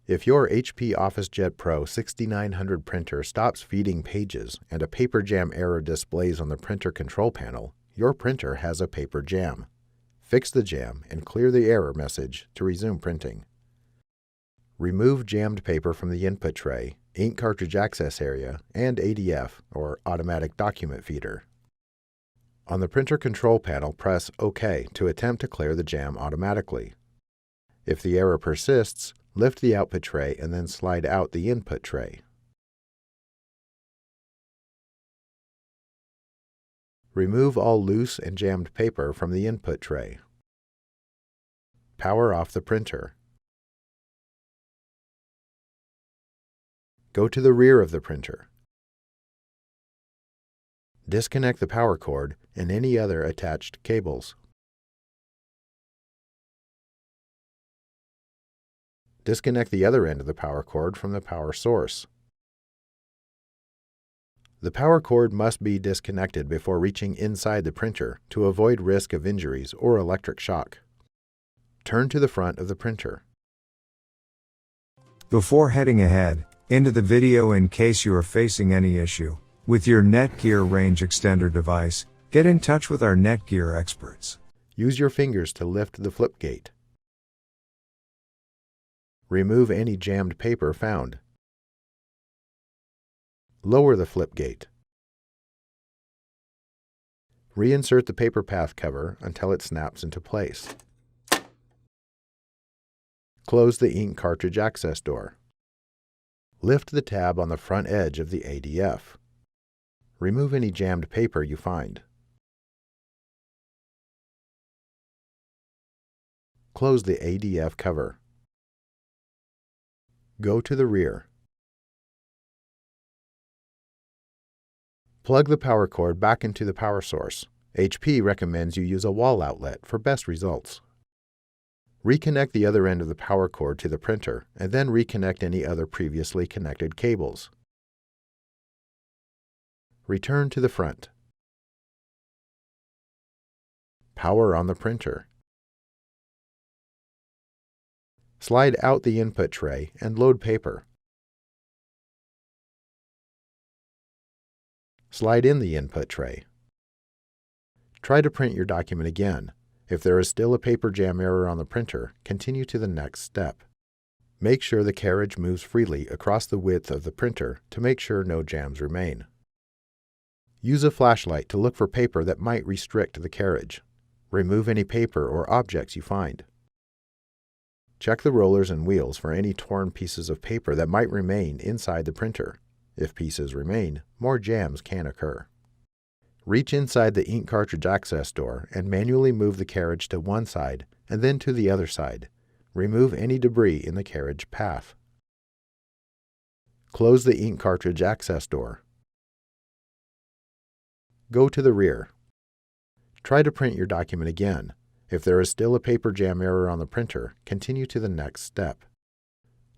If your HP OfficeJet Pro 6900 printer stops feeding pages and a paper jam error displays on the printer control panel, your printer has a paper jam. Fix the jam and clear the error message to resume printing. Remove jammed paper from the input tray, ink cartridge access area, and ADF, or automatic document feeder. On the printer control panel, press OK to attempt to clear the jam automatically. If the error persists, lift the output tray and then slide out the input tray. Remove all loose and jammed paper from the input tray. Power off the printer. Go to the rear of the printer. Disconnect the power cord and any other attached cables. Disconnect the other end of the power cord from the power source. The power cord must be disconnected before reaching inside the printer to avoid risk of injuries or electric shock. Turn to the front of the printer. Before heading ahead into the video, in case you are facing any issue with your Netgear range extender device, get in touch with our Netgear experts. Use your fingers to lift the flip gate. Remove any jammed paper found. Lower the flip gate. Reinsert the paper path cover until it snaps into place. Close the ink cartridge access door. Lift the tab on the front edge of the ADF. Remove any jammed paper you find. Close the ADF cover. Go to the rear. Plug the power cord back into the power source. HP recommends you use a wall outlet for best results. Reconnect the other end of the power cord to the printer and then reconnect any other previously connected cables. Return to the front. Power on the printer. Slide out the input tray and load paper. Slide in the input tray. Try to print your document again. If there is still a paper jam error on the printer, continue to the next step. Make sure the carriage moves freely across the width of the printer to make sure no jams remain. Use a flashlight to look for paper that might restrict the carriage. Remove any paper or objects you find. Check the rollers and wheels for any torn pieces of paper that might remain inside the printer. If pieces remain, more jams can occur. Reach inside the ink cartridge access door and manually move the carriage to one side and then to the other side. Remove any debris in the carriage path. Close the ink cartridge access door. Go to the rear. Try to print your document again. If there is still a paper jam error on the printer, continue to the next step.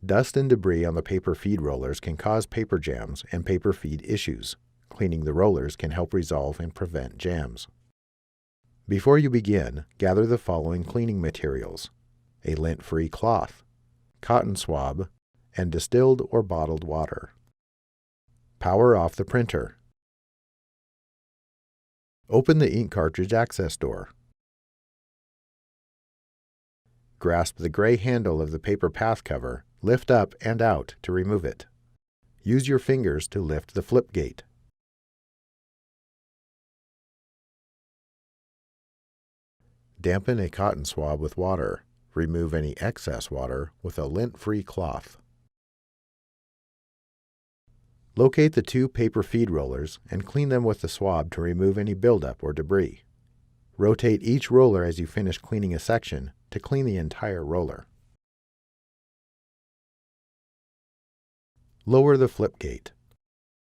Dust and debris on the paper feed rollers can cause paper jams and paper feed issues. Cleaning the rollers can help resolve and prevent jams. Before you begin, gather the following cleaning materials: a lint-free cloth, cotton swab, and distilled or bottled water. Power off the printer. Open the ink cartridge access door. Grasp the gray handle of the paper path cover, lift up and out to remove it. Use your fingers to lift the flip gate. Dampen a cotton swab with water. Remove any excess water with a lint-free cloth. Locate the two paper feed rollers and clean them with the swab to remove any buildup or debris. Rotate each roller as you finish cleaning a section to clean the entire roller. Lower the flip gate.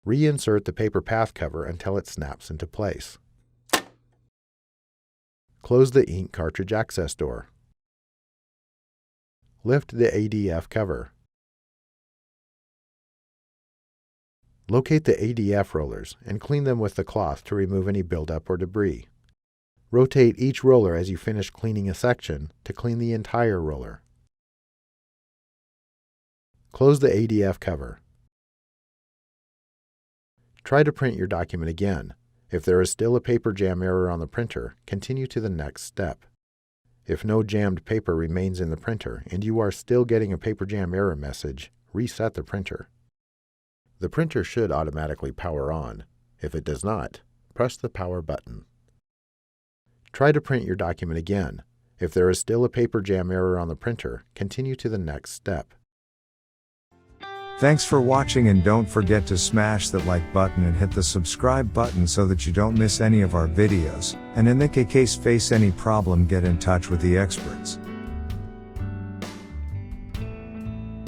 Reinsert the paper path cover until it snaps into place. Close the ink cartridge access door. Lift the ADF cover. Locate the ADF rollers and clean them with the cloth to remove any buildup or debris. Rotate each roller as you finish cleaning a section to clean the entire roller. Close the ADF cover. Try to print your document again. If there is still a paper jam error on the printer, continue to the next step. If no jammed paper remains in the printer and you are still getting a paper jam error message, reset the printer. The printer should automatically power on. If it does not, press the power button. Try to print your document again. If there is still a paper jam error on the printer, continue to the next step. Thanks for watching, and don't forget to smash that like button and hit the subscribe button so that you don't miss any of our videos, and in the case face any problem, get in touch with the experts.